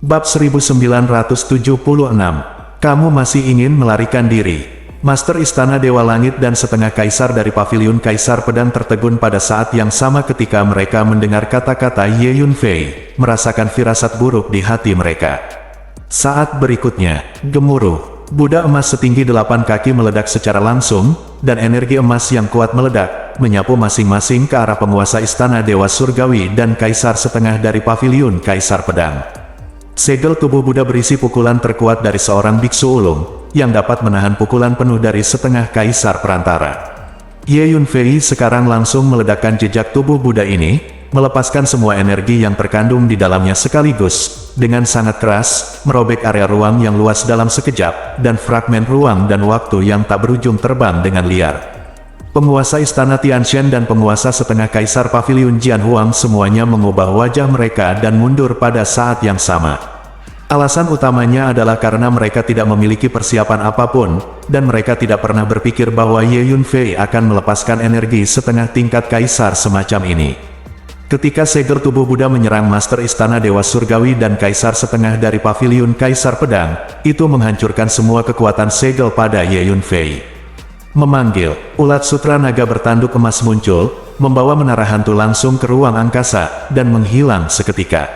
Bab 1976. Kamu masih ingin melarikan diri. Master Istana Dewa Langit dan setengah kaisar dari Paviliun Kaisar Pedang tertegun pada saat yang sama ketika mereka mendengar kata-kata Ye Yunfei, merasakan firasat buruk di hati mereka. Saat berikutnya, gemuruh. Budak emas setinggi 8 kaki meledak secara langsung, dan energi emas yang kuat meledak, menyapu masing-masing ke arah penguasa Istana Dewa Surgawi dan Kaisar setengah dari Paviliun Kaisar Pedang. Segel tubuh Buddha berisi pukulan terkuat dari seorang biksu ulung, yang dapat menahan pukulan penuh dari setengah kaisar perantara. Ye Yunfei sekarang langsung meledakkan jejak tubuh Buddha ini, melepaskan semua energi yang terkandung di dalamnya sekaligus, dengan sangat keras, merobek area ruang yang luas dalam sekejap, dan fragmen ruang dan waktu yang tak berujung terbang dengan liar. Penguasa Istana Tianshan dan penguasa setengah kaisar Paviliun Jianhuang semuanya mengubah wajah mereka dan mundur pada saat yang sama. Alasan utamanya adalah karena mereka tidak memiliki persiapan apapun, dan mereka tidak pernah berpikir bahwa Ye Yunfei akan melepaskan energi setengah tingkat kaisar semacam ini. Ketika segel tubuh Buddha menyerang Master Istana Dewa Surgawi dan Kaisar setengah dari Paviliun Kaisar Pedang, itu menghancurkan semua kekuatan segel pada Ye Yunfei. Memanggil, ulat sutra naga bertanduk emas muncul, membawa menara hantu langsung ke ruang angkasa, dan menghilang seketika.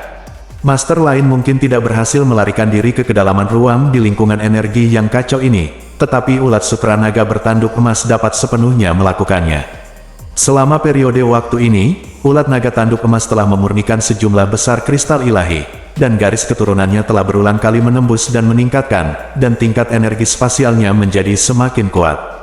Master lain mungkin tidak berhasil melarikan diri ke kedalaman ruang di lingkungan energi yang kacau ini, tetapi ulat sutra naga bertanduk emas dapat sepenuhnya melakukannya. Selama periode waktu ini, ulat naga tanduk emas telah memurnikan sejumlah besar kristal ilahi, dan garis keturunannya telah berulang kali menembus dan meningkatkan, dan tingkat energi spasialnya menjadi semakin kuat.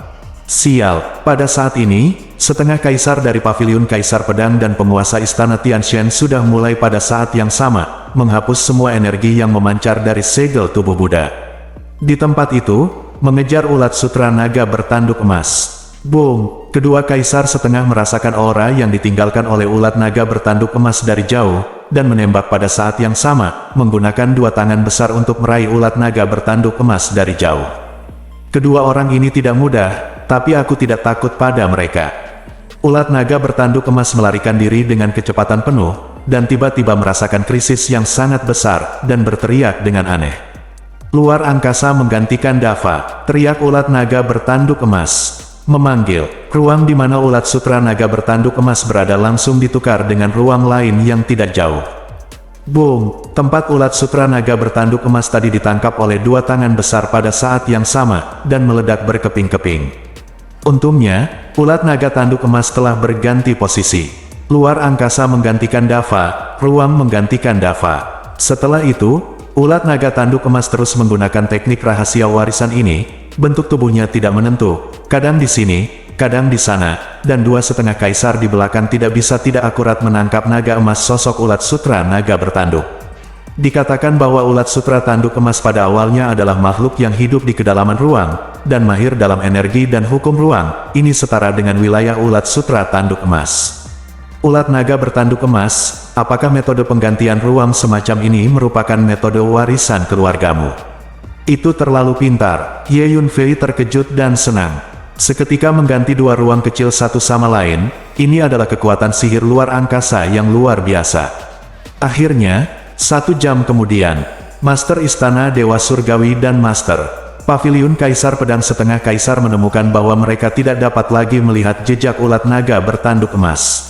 Sial, pada saat ini, setengah kaisar dari Paviliun Kaisar Pedang dan penguasa Istana Tianshan sudah mulai pada saat yang sama, menghapus semua energi yang memancar dari segel tubuh Buddha. Di tempat itu, mengejar ulat sutra naga bertanduk emas. Boom! Kedua kaisar setengah merasakan aura yang ditinggalkan oleh ulat naga bertanduk emas dari jauh, dan menembak pada saat yang sama, menggunakan dua tangan besar untuk meraih ulat naga bertanduk emas dari jauh. Kedua orang ini tidak mudah, tapi aku tidak takut pada mereka. Ulat naga bertanduk emas melarikan diri dengan kecepatan penuh, dan tiba-tiba merasakan krisis yang sangat besar, dan berteriak dengan aneh. Luar angkasa menggantikan Dava, teriak ulat naga bertanduk emas. Memanggil, ruang di mana ulat sutra naga bertanduk emas berada langsung ditukar dengan ruang lain yang tidak jauh. Boom! Tempat ulat sutra naga bertanduk emas tadi ditangkap oleh dua tangan besar pada saat yang sama, dan meledak berkeping-keping. Untungnya, ulat naga tanduk emas telah berganti posisi. Luar angkasa menggantikan Dava, ruang menggantikan Dava. Setelah itu, ulat naga tanduk emas terus menggunakan teknik rahasia warisan ini. Bentuk tubuhnya tidak menentu, kadang di sini, kadang di sana, dan dua setengah kaisar di belakang tidak bisa tidak akurat menangkap naga emas sosok ulat sutra naga bertanduk. Dikatakan bahwa ulat sutra tanduk emas pada awalnya adalah makhluk yang hidup di kedalaman ruang, dan mahir dalam energi dan hukum ruang, ini setara dengan wilayah ulat sutra tanduk emas. Ulat naga bertanduk emas, apakah metode penggantian ruang semacam ini merupakan metode warisan keluargamu? Itu terlalu pintar. Ye Yunfei terkejut dan senang. Seketika mengganti dua ruang kecil satu sama lain, ini adalah kekuatan sihir luar angkasa yang luar biasa. Akhirnya, 1 jam kemudian, Master Istana Dewa Surgawi dan Master Paviliun Kaisar Pedang setengah kaisar menemukan bahwa mereka tidak dapat lagi melihat jejak ulat naga bertanduk emas.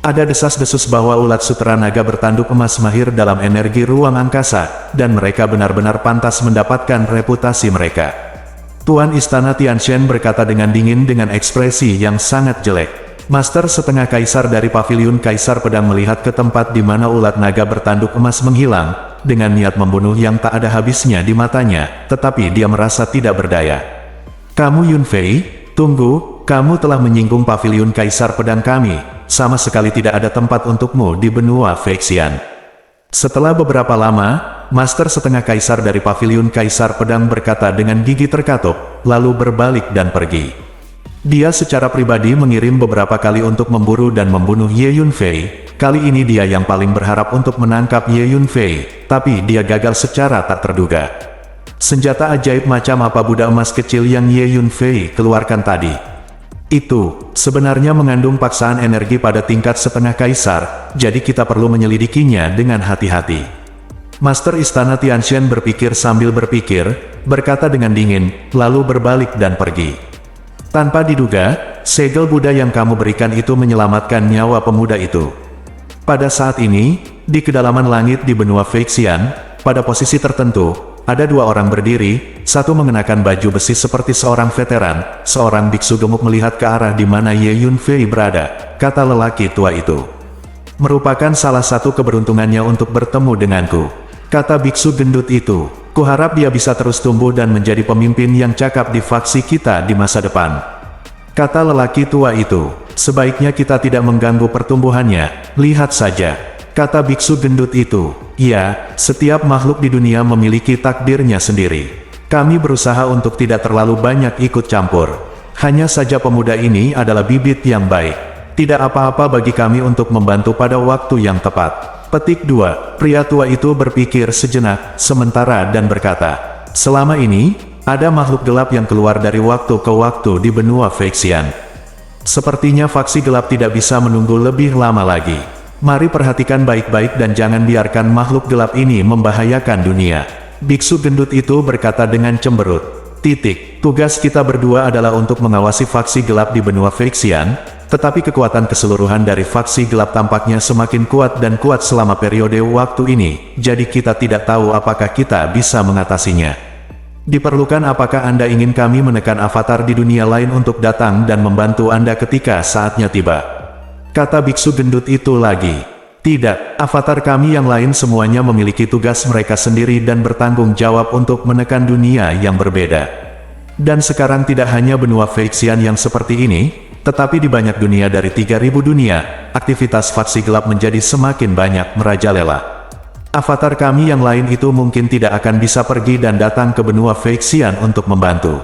Ada desas-desus bahwa ulat sutra naga bertanduk emas mahir dalam energi ruang angkasa, dan mereka benar-benar pantas mendapatkan reputasi mereka. Tuan Istana Tianshan berkata dengan dingin dengan ekspresi yang sangat jelek. Master setengah kaisar dari Paviliun Kaisar Pedang melihat ke tempat di mana ulat naga bertanduk emas menghilang, dengan niat membunuh yang tak ada habisnya di matanya, tetapi dia merasa tidak berdaya. Kamu Yunfei, tunggu, kamu telah menyinggung Paviliun Kaisar Pedang kami. Sama sekali tidak ada tempat untukmu di benua Feixian. Setelah beberapa lama, Master setengah kaisar dari Paviliun Kaisar Pedang berkata dengan gigi terkatup, lalu berbalik dan pergi. Dia secara pribadi mengirim beberapa kali untuk memburu dan membunuh Ye Yunfei. Kali ini dia yang paling berharap untuk menangkap Ye Yunfei, tapi dia gagal secara tak terduga. Senjata ajaib macam apa Buddha emas kecil yang Ye Yunfei keluarkan tadi? Itu sebenarnya mengandung paksaan energi pada tingkat setengah kaisar, jadi kita perlu menyelidikinya dengan hati-hati. Master Istana Tianxian berpikir sambil berpikir, berkata dengan dingin, lalu berbalik dan pergi. Tanpa diduga, segel Buddha yang kamu berikan itu menyelamatkan nyawa pemuda itu. Pada saat ini, di kedalaman langit di benua Feixian, pada posisi tertentu, ada dua orang berdiri, satu mengenakan baju besi seperti seorang veteran, seorang biksu gemuk melihat ke arah di mana Ye Yunfei berada, kata lelaki tua itu. Merupakan salah satu keberuntungannya untuk bertemu denganku, kata biksu gendut itu. Kuharap dia bisa terus tumbuh dan menjadi pemimpin yang cakap di faksi kita di masa depan. Kata lelaki tua itu, sebaiknya kita tidak mengganggu pertumbuhannya, lihat saja. Kata biksu gendut itu, ya, setiap makhluk di dunia memiliki takdirnya sendiri. Kami berusaha untuk tidak terlalu banyak ikut campur. Hanya saja pemuda ini adalah bibit yang baik. Tidak apa-apa bagi kami untuk membantu pada waktu yang tepat. Petik 2. Pria tua itu berpikir sejenak, sementara dan berkata, selama ini, ada makhluk gelap yang keluar dari waktu ke waktu di benua Feixian. Sepertinya faksi gelap tidak bisa menunggu lebih lama lagi. Mari perhatikan baik-baik dan jangan biarkan makhluk gelap ini membahayakan dunia. Biksu gendut itu berkata dengan cemberut. Tugas kita berdua adalah untuk mengawasi faksi gelap di benua Feixian, tetapi kekuatan keseluruhan dari faksi gelap tampaknya semakin kuat dan kuat selama periode waktu ini, jadi kita tidak tahu apakah kita bisa mengatasinya. Diperlukan apakah Anda ingin kami menekan avatar di dunia lain untuk datang dan membantu Anda ketika saatnya tiba? Kata biksu gendut itu lagi. Tidak, avatar kami yang lain semuanya memiliki tugas mereka sendiri dan bertanggung jawab untuk menekan dunia yang berbeda. Dan sekarang tidak hanya benua Feixian yang seperti ini, tetapi di banyak dunia dari 3000 dunia, aktivitas faksi gelap menjadi semakin banyak merajalela. Avatar kami yang lain itu mungkin tidak akan bisa pergi dan datang ke benua Feixian untuk membantu.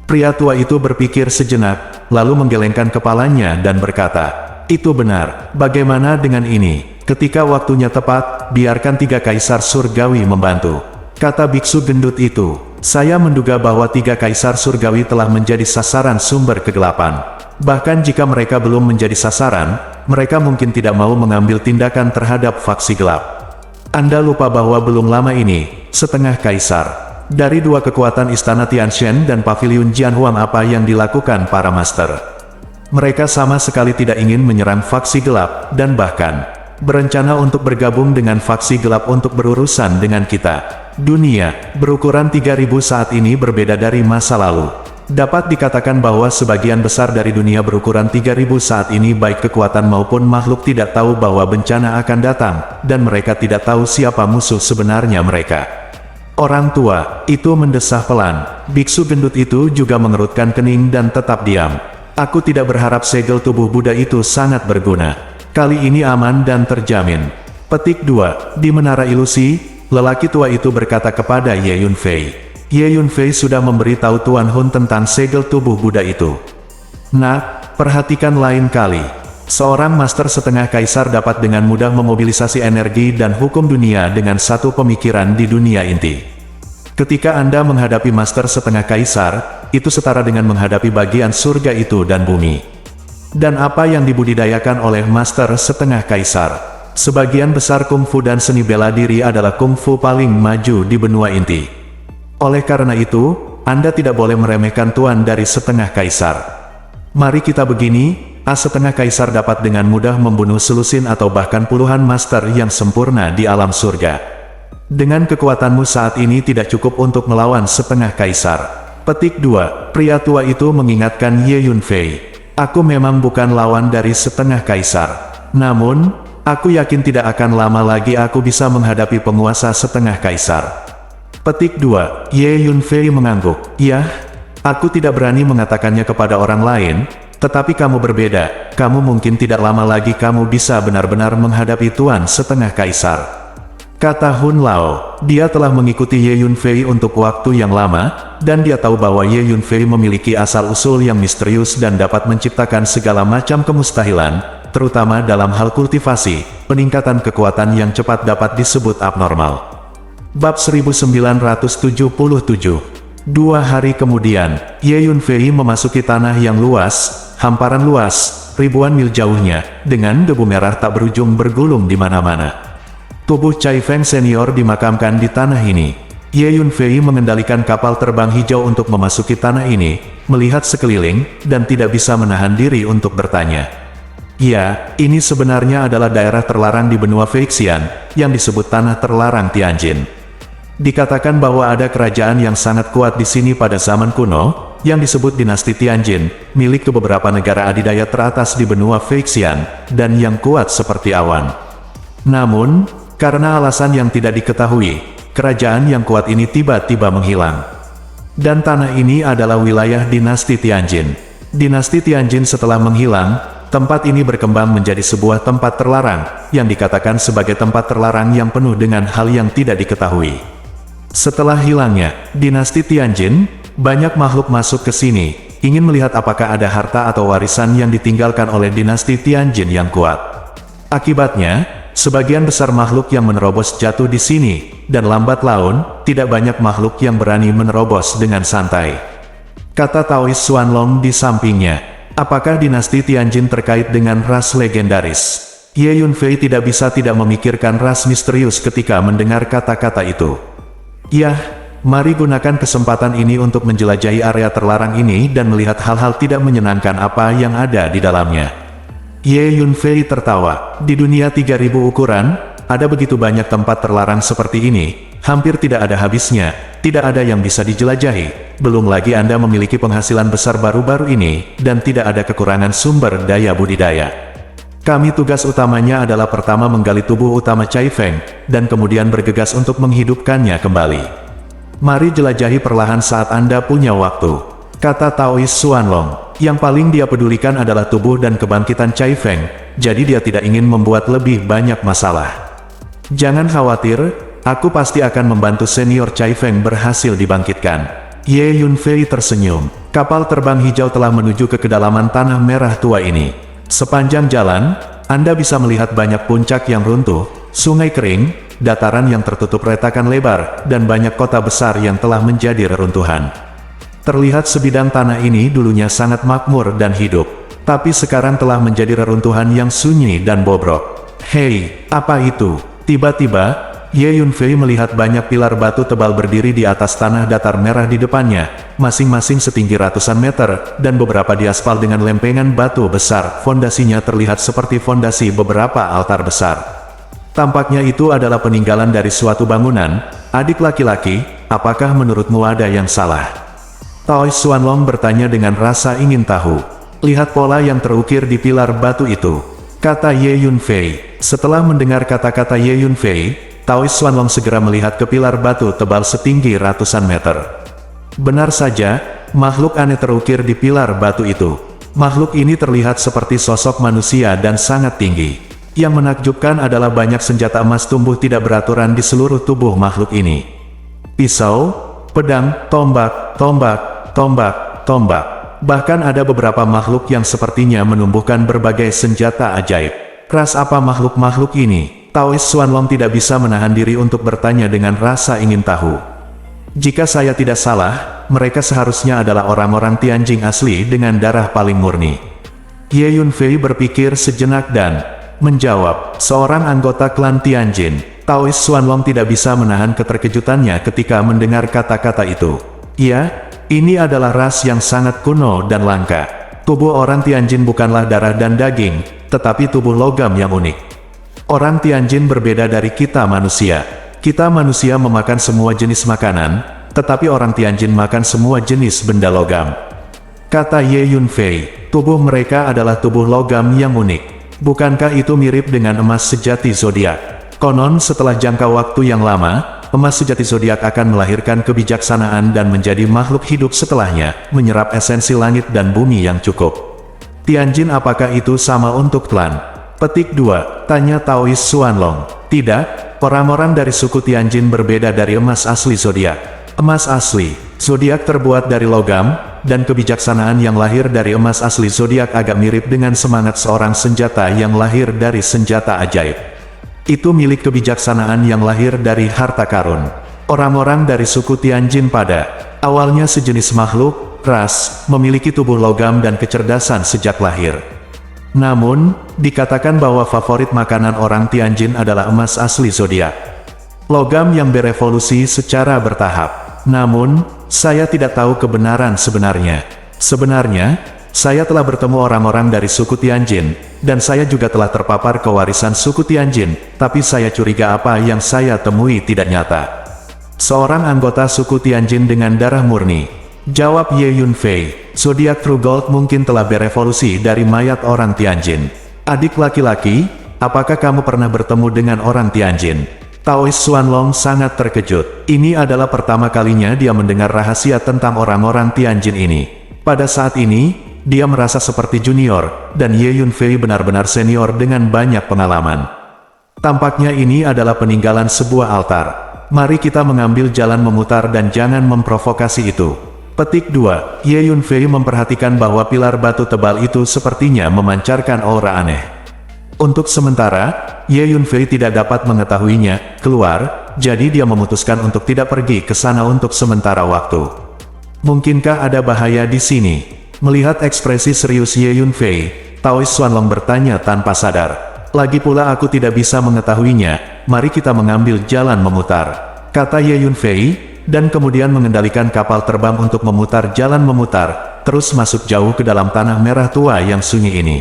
Pria tua itu berpikir sejenak, lalu menggelengkan kepalanya dan berkata, itu benar, bagaimana dengan ini? Ketika waktunya tepat, biarkan 3 kaisar surgawi membantu. Kata biksu gendut itu, saya menduga bahwa 3 kaisar surgawi telah menjadi sasaran sumber kegelapan. Bahkan jika mereka belum menjadi sasaran, mereka mungkin tidak mau mengambil tindakan terhadap faksi gelap. Anda lupa bahwa belum lama ini, setengah kaisar dari 2 kekuatan Istana Tianxian dan Paviliun Jianhuang apa yang dilakukan para master. Mereka sama sekali tidak ingin menyerang faksi gelap, dan bahkan berencana untuk bergabung dengan faksi gelap untuk berurusan dengan kita. Dunia berukuran 3000 saat ini berbeda dari masa lalu. Dapat dikatakan bahwa sebagian besar dari dunia berukuran 3000 saat ini baik kekuatan maupun makhluk tidak tahu bahwa bencana akan datang, dan mereka tidak tahu siapa musuh sebenarnya mereka. Orang tua itu mendesah pelan. Biksu gendut itu juga mengerutkan kening dan tetap diam. Aku tidak berharap segel tubuh Buddha itu sangat berguna. Kali ini aman dan terjamin. Petik 2. Di Menara Ilusi, lelaki tua itu berkata kepada Ye Yunfei. Ye Yunfei sudah memberitahu Tuan Hun tentang segel tubuh Buddha itu. Nak, perhatikan lain kali. Seorang master setengah kaisar dapat dengan mudah memobilisasi energi dan hukum dunia dengan satu pemikiran di dunia inti. Ketika Anda menghadapi master setengah kaisar, itu setara dengan menghadapi bagian surga itu dan bumi. Dan apa yang dibudidayakan oleh master setengah kaisar? Sebagian besar kungfu dan seni bela diri adalah kungfu paling maju di benua inti. Oleh karena itu, Anda tidak boleh meremehkan tuan dari setengah kaisar. Mari kita begini, setengah kaisar dapat dengan mudah membunuh selusin atau bahkan puluhan master yang sempurna di alam surga. Dengan kekuatanmu saat ini tidak cukup untuk melawan setengah kaisar. Petik 2. Pria tua itu mengingatkan Ye Yunfei. Aku memang bukan lawan dari setengah kaisar. Namun, aku yakin tidak akan lama lagi aku bisa menghadapi penguasa setengah kaisar. Petik 2. Ye Yunfei mengangguk. Ya, aku tidak berani mengatakannya kepada orang lain, tetapi kamu berbeda. Kamu mungkin tidak lama lagi kamu bisa benar-benar menghadapi tuan setengah kaisar. Kata Hun Lao, dia telah mengikuti Ye Yunfei untuk waktu yang lama, dan dia tahu bahwa Ye Yunfei memiliki asal-usul yang misterius dan dapat menciptakan segala macam kemustahilan, terutama dalam hal kultivasi, peningkatan kekuatan yang cepat dapat disebut abnormal. Bab 1977. 2 hari kemudian, Ye Yunfei memasuki tanah yang luas, hamparan luas, ribuan mil jauhnya, dengan debu merah tak berujung bergulung di mana-mana. Tubuh Cai Feng senior dimakamkan di tanah ini. Ye Yunfei mengendalikan kapal terbang hijau untuk memasuki tanah ini, melihat sekeliling, dan tidak bisa menahan diri untuk bertanya. Ya, ini sebenarnya adalah daerah terlarang di benua Feixian, yang disebut Tanah Terlarang Tianjin. Dikatakan bahwa ada kerajaan yang sangat kuat di sini pada zaman kuno, yang disebut Dinasti Tianjin, milik ke beberapa negara adidaya teratas di benua Feixian, dan yang kuat seperti awan. Namun, karena alasan yang tidak diketahui, kerajaan yang kuat ini tiba-tiba menghilang. Dan tanah ini adalah wilayah Dinasti Tianjin. Dinasti Tianjin setelah menghilang, tempat ini berkembang menjadi sebuah tempat terlarang, yang dikatakan sebagai tempat terlarang yang penuh dengan hal yang tidak diketahui. Setelah hilangnya Dinasti Tianjin, banyak makhluk masuk ke sini, ingin melihat apakah ada harta atau warisan yang ditinggalkan oleh Dinasti Tianjin yang kuat. Akibatnya, sebagian besar makhluk yang menerobos jatuh di sini, dan lambat laun, tidak banyak makhluk yang berani menerobos dengan santai. Kata Taois Xuanlong di sampingnya, apakah Dinasti Tianjin terkait dengan ras legendaris? Ye Yunfei tidak bisa tidak memikirkan ras misterius ketika mendengar kata-kata itu. Yah, mari gunakan kesempatan ini untuk menjelajahi area terlarang ini dan melihat hal-hal tidak menyenangkan apa yang ada di dalamnya. Ye Yunfei tertawa. Di dunia 3000 ukuran, ada begitu banyak tempat terlarang seperti ini, hampir tidak ada habisnya, tidak ada yang bisa dijelajahi, belum lagi Anda memiliki penghasilan besar baru-baru ini, dan tidak ada kekurangan sumber daya budidaya. Kami tugas utamanya adalah pertama menggali tubuh utama Cai Feng, dan kemudian bergegas untuk menghidupkannya kembali. Mari jelajahi perlahan saat Anda punya waktu, kata Taois Xuanlong. Yang paling dia pedulikan adalah tubuh dan kebangkitan Cai Feng, jadi dia tidak ingin membuat lebih banyak masalah. Jangan khawatir, aku pasti akan membantu senior Cai Feng berhasil dibangkitkan. Ye Yunfei tersenyum. Kapal terbang hijau telah menuju ke kedalaman tanah merah tua ini. Sepanjang jalan, Anda bisa melihat banyak puncak yang runtuh, sungai kering, dataran yang tertutup retakan lebar, dan banyak kota besar yang telah menjadi reruntuhan. Terlihat sebidang tanah ini dulunya sangat makmur dan hidup, tapi sekarang telah menjadi reruntuhan yang sunyi dan bobrok. Hei, apa itu? Tiba-tiba, Ye Yunfei melihat banyak pilar batu tebal berdiri di atas tanah datar merah di depannya, masing-masing setinggi ratusan meter, dan beberapa diaspal dengan lempengan batu besar. Fondasinya terlihat seperti fondasi beberapa altar besar. Tampaknya itu adalah peninggalan dari suatu bangunan. Adik laki-laki, apakah menurutmu ada yang salah? Taois Xuanlong bertanya dengan rasa ingin tahu. Lihat pola yang terukir di pilar batu itu, kata Ye Yunfei. Setelah mendengar kata-kata Ye Yunfei, Taois Xuanlong segera melihat ke pilar batu tebal setinggi ratusan meter. Benar saja, makhluk aneh terukir di pilar batu itu. Makhluk ini terlihat seperti sosok manusia dan sangat tinggi. Yang menakjubkan adalah banyak senjata emas tumbuh tidak beraturan di seluruh tubuh makhluk ini. Pisau, pedang, tombak, tombak. Bahkan ada beberapa makhluk yang sepertinya menumbuhkan berbagai senjata ajaib. Ras apa makhluk-makhluk ini? Taois Xuanlong tidak bisa menahan diri untuk bertanya dengan rasa ingin tahu. Jika saya tidak salah, mereka seharusnya adalah orang-orang Tianjin asli dengan darah paling murni. Ye Yunfei berpikir sejenak dan menjawab, seorang anggota klan Tianjin. Taois Xuanlong tidak bisa menahan keterkejutannya ketika mendengar kata-kata itu. Iya, ini adalah ras yang sangat kuno dan langka. Tubuh orang Tianjin bukanlah darah dan daging, tetapi tubuh logam yang unik. Orang Tianjin berbeda dari kita manusia. Kita manusia memakan semua jenis makanan, tetapi orang Tianjin makan semua jenis benda logam. Kata Ye Yunfei, tubuh mereka adalah tubuh logam yang unik. Bukankah itu mirip dengan emas sejati zodiak? Konon setelah jangka waktu yang lama, emas sejati zodiak akan melahirkan kebijaksanaan dan menjadi makhluk hidup setelahnya, menyerap esensi langit dan bumi yang cukup. Tianjin, apakah itu sama untuk klan? Petik 2, tanya Taois Xuanlong. Tidak, orang-orang dari suku Tianjin berbeda dari emas asli zodiak. Emas asli zodiak terbuat dari logam, dan kebijaksanaan yang lahir dari emas asli zodiak agak mirip dengan semangat seorang senjata yang lahir dari senjata ajaib. Itu milik kebijaksanaan yang lahir dari harta karun. Orang-orang dari suku Tianjin pada awalnya sejenis makhluk, ras, memiliki tubuh logam dan kecerdasan sejak lahir. Namun, dikatakan bahwa favorit makanan orang Tianjin adalah emas asli zodiak. Logam yang berevolusi secara bertahap. Namun, saya tidak tahu kebenaran sebenarnya. Sebenarnya, saya telah bertemu orang-orang dari suku Tianjin, dan saya juga telah terpapar kewarisan suku Tianjin, tapi saya curiga apa yang saya temui tidak nyata. Seorang anggota suku Tianjin dengan darah murni. Jawab Ye Yunfei, zodiak True Gold mungkin telah berevolusi dari mayat orang Tianjin. Adik laki-laki, apakah kamu pernah bertemu dengan orang Tianjin? Taois Xuanlong sangat terkejut. Ini adalah pertama kalinya dia mendengar rahasia tentang orang-orang Tianjin ini. Pada saat ini, dia merasa seperti junior, dan Ye Yunfei benar-benar senior dengan banyak pengalaman. Tampaknya ini adalah peninggalan sebuah altar. Mari kita mengambil jalan memutar dan jangan memprovokasi itu. Petik 2. Ye Yunfei memperhatikan bahwa pilar batu tebal itu sepertinya memancarkan aura aneh. Untuk sementara, Ye Yunfei tidak dapat mengetahuinya keluar, jadi dia memutuskan untuk tidak pergi ke sana untuk sementara waktu. Mungkinkah ada bahaya di sini? Melihat ekspresi serius Ye Yunfei, Taois Xuanlong bertanya tanpa sadar. Lagi pula aku tidak bisa mengetahuinya, mari kita mengambil jalan memutar, kata Ye Yunfei, dan kemudian mengendalikan kapal terbang untuk memutar jalan memutar, terus masuk jauh ke dalam tanah merah tua yang sunyi ini.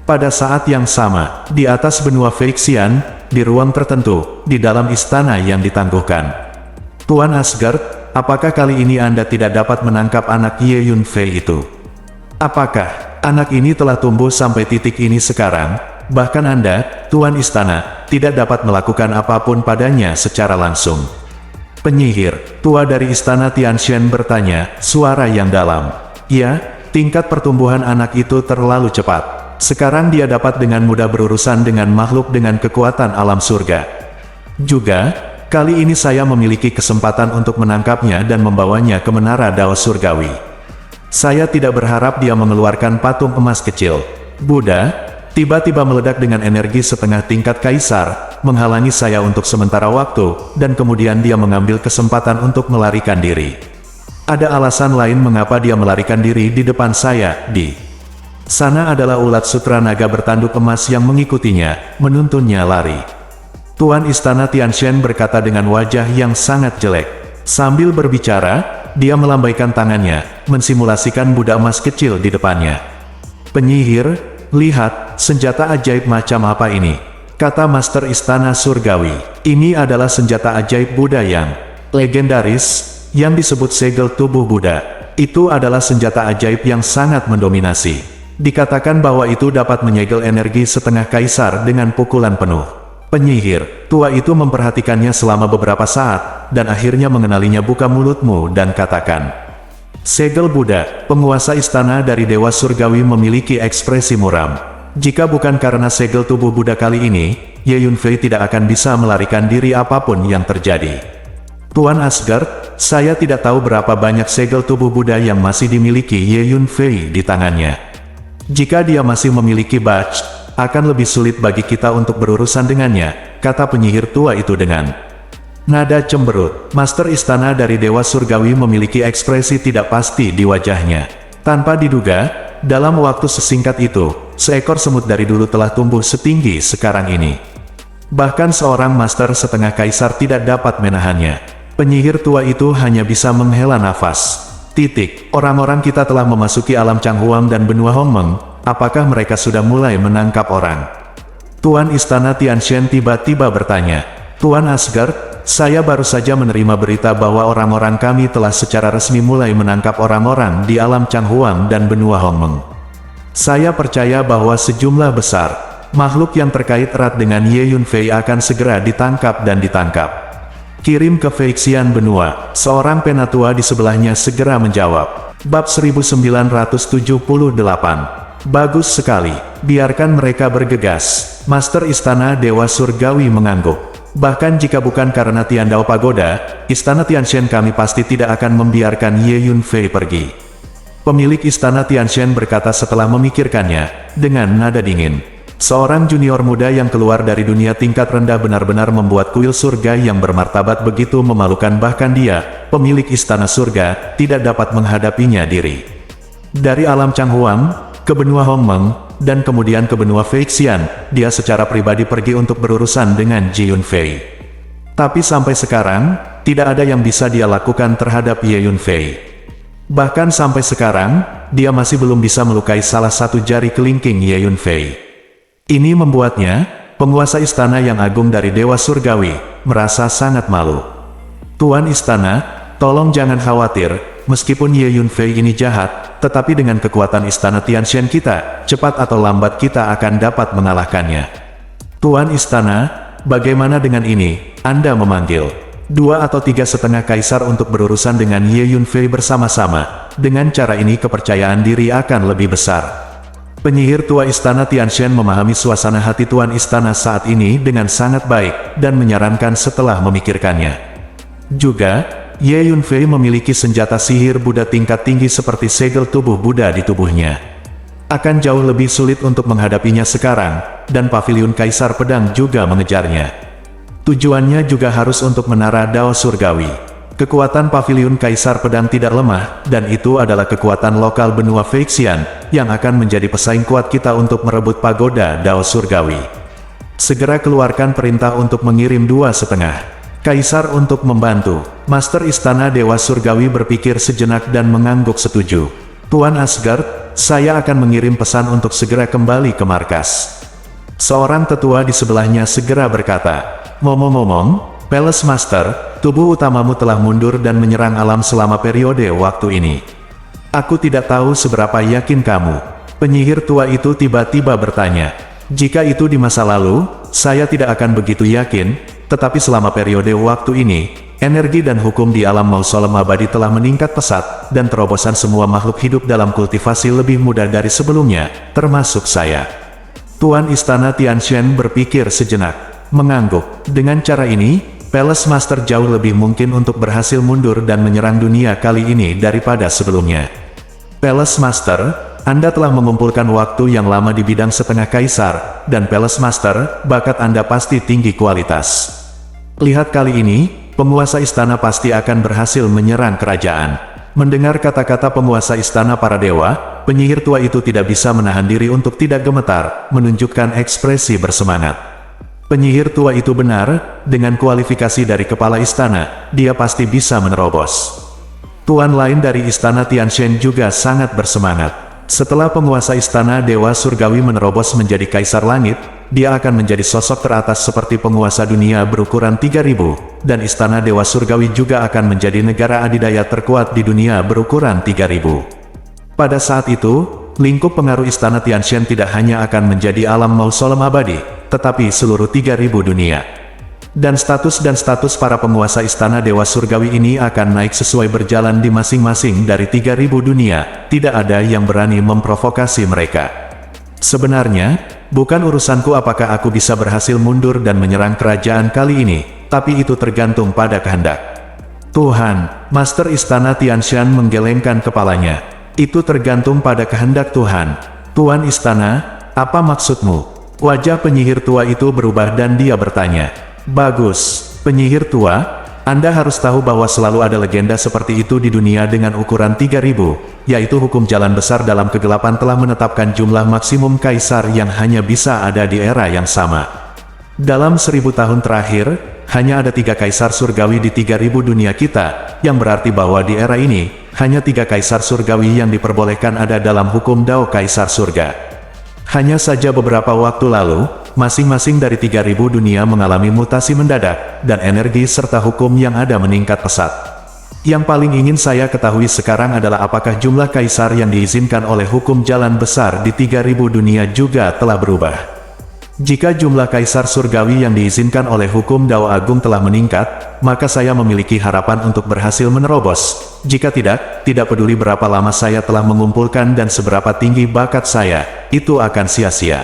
Pada saat yang sama, di atas benua Feixian, di ruang tertentu, di dalam istana yang ditangguhkan. Tuan Asgard, apakah kali ini Anda tidak dapat menangkap anak Ye Yunfei itu? Apakah anak ini telah tumbuh sampai titik ini sekarang? Bahkan Anda, Tuan Istana, tidak dapat melakukan apapun padanya secara langsung. Penyihir, tua dari Istana Tianshan bertanya, suara yang dalam. Ya, tingkat pertumbuhan anak itu terlalu cepat. Sekarang dia dapat dengan mudah berurusan dengan makhluk dengan kekuatan alam surga. Juga, kali ini saya memiliki kesempatan untuk menangkapnya dan membawanya ke menara Dao Surgawi. Saya tidak berharap dia mengeluarkan patung emas kecil. Buddha tiba-tiba meledak dengan energi setengah tingkat kaisar, menghalangi saya untuk sementara waktu, dan kemudian dia mengambil kesempatan untuk melarikan diri. Ada alasan lain mengapa dia melarikan diri di depan saya. Di sana adalah ulat sutra naga bertanduk emas yang mengikutinya, menuntunnya lari. Tuan Istana Tianshan berkata dengan wajah yang sangat jelek. Sambil berbicara, dia melambaikan tangannya, mensimulasikan budak emas kecil di depannya. Penyihir, lihat, senjata ajaib macam apa ini? Kata Master Istana Surgawi. Ini adalah senjata ajaib Buddha yang legendaris, yang disebut segel tubuh Buddha. Itu adalah senjata ajaib yang sangat mendominasi. Dikatakan bahwa itu dapat menyegel energi setengah kaisar dengan pukulan penuh. Penyihir, tua itu memperhatikannya selama beberapa saat, dan akhirnya mengenalinya. Buka mulutmu dan katakan. Segel Buddha, penguasa istana dari Dewa Surgawi memiliki ekspresi muram. Jika bukan karena segel tubuh Buddha kali ini, Ye Yunfei tidak akan bisa melarikan diri apapun yang terjadi. Tuan Asgard, saya tidak tahu berapa banyak segel tubuh Buddha yang masih dimiliki Ye Yunfei di tangannya. Jika dia masih memiliki badge, akan lebih sulit bagi kita untuk berurusan dengannya, kata penyihir tua itu dengan nada cemberut. Master istana dari Dewa Surgawi memiliki ekspresi tidak pasti di wajahnya. Tanpa diduga, dalam waktu sesingkat itu, seekor semut dari dulu telah tumbuh setinggi sekarang ini. Bahkan seorang master setengah kaisar tidak dapat menahannya. Penyihir tua itu hanya bisa menghela nafas. Orang-orang kita telah memasuki alam Changhuang dan benua Hongmeng. Apakah mereka sudah mulai menangkap orang? Tuan Istana Tianshan tiba-tiba bertanya. Tuan Asgard, saya baru saja menerima berita bahwa orang-orang kami telah secara resmi mulai menangkap orang-orang di alam Changhuang dan benua Hongmeng. Saya percaya bahwa sejumlah besar makhluk yang terkait erat dengan Ye Yunfei akan segera ditangkap dan ditangkap. Kirim ke Feixian benua, seorang penatua di sebelahnya segera menjawab. Bab 1978. Bagus sekali, biarkan mereka bergegas. Master Istana Dewa Surgawi mengangguk. Bahkan jika bukan karena Tiandao Pagoda, Istana Tianshan kami pasti tidak akan membiarkan Ye Yunfei pergi. Pemilik Istana Tianshan berkata setelah memikirkannya, dengan nada dingin. Seorang junior muda yang keluar dari dunia tingkat rendah benar-benar membuat kuil surga yang bermartabat begitu memalukan, bahkan dia, pemilik Istana Surga, tidak dapat menghadapinya diri. Dari alam Changhuang ke benua Hongmeng, dan kemudian ke benua Feixian, dia secara pribadi pergi untuk berurusan dengan Ji Yunfei. Tapi sampai sekarang, tidak ada yang bisa dia lakukan terhadap Ye Yunfei. Bahkan sampai sekarang, dia masih belum bisa melukai salah satu jari kelingking Ye Yunfei. Ini membuatnya, penguasa istana yang agung dari Dewa Surgawi, merasa sangat malu. Tuan Istana, tolong jangan khawatir, meskipun Ye Yunfei ini jahat, tetapi dengan kekuatan Istana Tianshan kita, cepat atau lambat kita akan dapat mengalahkannya. Tuan Istana, bagaimana dengan ini? Anda memanggil 2 atau 3,5 kaisar untuk berurusan dengan Ye Yunfei bersama-sama. Dengan cara ini kepercayaan diri akan lebih besar. Penyihir tua Istana Tianshan memahami suasana hati Tuan Istana saat ini dengan sangat baik, dan menyarankan setelah memikirkannya. Juga, Ye Yunfei memiliki senjata sihir Buddha tingkat tinggi seperti segel tubuh Buddha di tubuhnya. Akan jauh lebih sulit untuk menghadapinya sekarang, dan paviliun Kaisar Pedang juga mengejarnya. Tujuannya juga harus untuk menara Dao Surgawi. Kekuatan paviliun Kaisar Pedang tidak lemah, dan itu adalah kekuatan lokal benua Feixian, yang akan menjadi pesaing kuat kita untuk merebut pagoda Dao Surgawi. Segera keluarkan perintah untuk mengirim 2,5 kaisar untuk membantu. Master Istana Dewa Surgawi berpikir sejenak dan mengangguk setuju. Tuan Asgard, saya akan mengirim pesan untuk segera kembali ke markas. Seorang tetua di sebelahnya segera berkata, ngomong-ngomong, Palace Master, tubuh utamamu telah mundur dan menyerang alam selama periode waktu ini. Aku tidak tahu seberapa yakin kamu. Penyihir tua itu tiba-tiba bertanya. Jika itu di masa lalu, saya tidak akan begitu yakin. Tetapi selama periode waktu ini, energi dan hukum di alam mausolem abadi telah meningkat pesat, dan terobosan semua makhluk hidup dalam kultivasi lebih mudah dari sebelumnya, termasuk saya. Tuan Istana Tianshan berpikir sejenak, mengangguk. Dengan cara ini, Palace Master jauh lebih mungkin untuk berhasil mundur dan menyerang dunia kali ini daripada sebelumnya. Palace Master, Anda telah mengumpulkan waktu yang lama di bidang setengah kaisar, dan Palace Master, bakat Anda pasti tinggi kualitas. Lihat kali ini, penguasa istana pasti akan berhasil menyerang kerajaan. Mendengar kata-kata penguasa istana para dewa, penyihir tua itu tidak bisa menahan diri untuk tidak gemetar, menunjukkan ekspresi bersemangat. Penyihir tua itu benar, dengan kualifikasi dari kepala istana, dia pasti bisa menerobos. Tuan lain dari Istana Tianshan juga sangat bersemangat. Setelah penguasa Istana Dewa Surgawi menerobos menjadi Kaisar Langit, dia akan menjadi sosok teratas seperti penguasa dunia berukuran 3000, dan Istana Dewa Surgawi juga akan menjadi negara adidaya terkuat di dunia berukuran 3000. Pada saat itu, lingkup pengaruh Istana Tianshan tidak hanya akan menjadi alam mausolem abadi, tetapi seluruh 3000 dunia. Dan status para penguasa Istana Dewa Surgawi ini akan naik sesuai berjalan di masing-masing dari 3000 dunia, tidak ada yang berani memprovokasi mereka. Sebenarnya, bukan urusanku apakah aku bisa berhasil mundur dan menyerang kerajaan kali ini, tapi itu tergantung pada kehendak Tuhan. Master Istana Tianshan menggelengkan kepalanya. Itu tergantung pada kehendak Tuhan. Tuan Istana, apa maksudmu? Wajah penyihir tua itu berubah dan dia bertanya. Bagus, penyihir tua, Anda harus tahu bahwa selalu ada legenda seperti itu di dunia dengan ukuran 3000, yaitu hukum jalan besar dalam kegelapan telah menetapkan jumlah maksimum kaisar yang hanya bisa ada di era yang sama. Dalam 1000 tahun terakhir, hanya ada 3 kaisar surgawi di 3000 dunia kita, yang berarti bahwa di era ini, hanya 3 kaisar surgawi yang diperbolehkan ada dalam hukum Dao Kaisar Surga. Hanya saja beberapa waktu lalu, masing-masing dari 3000 dunia mengalami mutasi mendadak, dan energi serta hukum yang ada meningkat pesat. Yang paling ingin saya ketahui sekarang adalah apakah jumlah kaisar yang diizinkan oleh hukum jalan besar di 3000 dunia juga telah berubah. Jika jumlah kaisar surgawi yang diizinkan oleh hukum Dao Agung telah meningkat, maka saya memiliki harapan untuk berhasil menerobos. Jika tidak peduli berapa lama saya telah mengumpulkan dan seberapa tinggi bakat saya, itu akan sia-sia.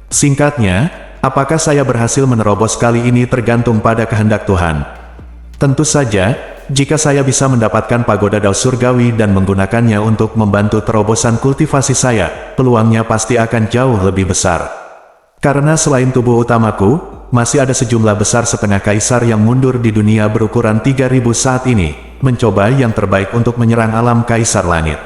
Singkatnya, apakah saya berhasil menerobos kali ini tergantung pada kehendak Tuhan. Tentu saja, jika saya bisa mendapatkan pagoda Dao Surgawi dan menggunakannya untuk membantu terobosan kultivasi saya, peluangnya pasti akan jauh lebih besar. Karena selain tubuh utamaku, masih ada sejumlah besar setengah kaisar yang mundur di dunia berukuran 3000 saat ini, mencoba yang terbaik untuk menyerang alam Kaisar Langit.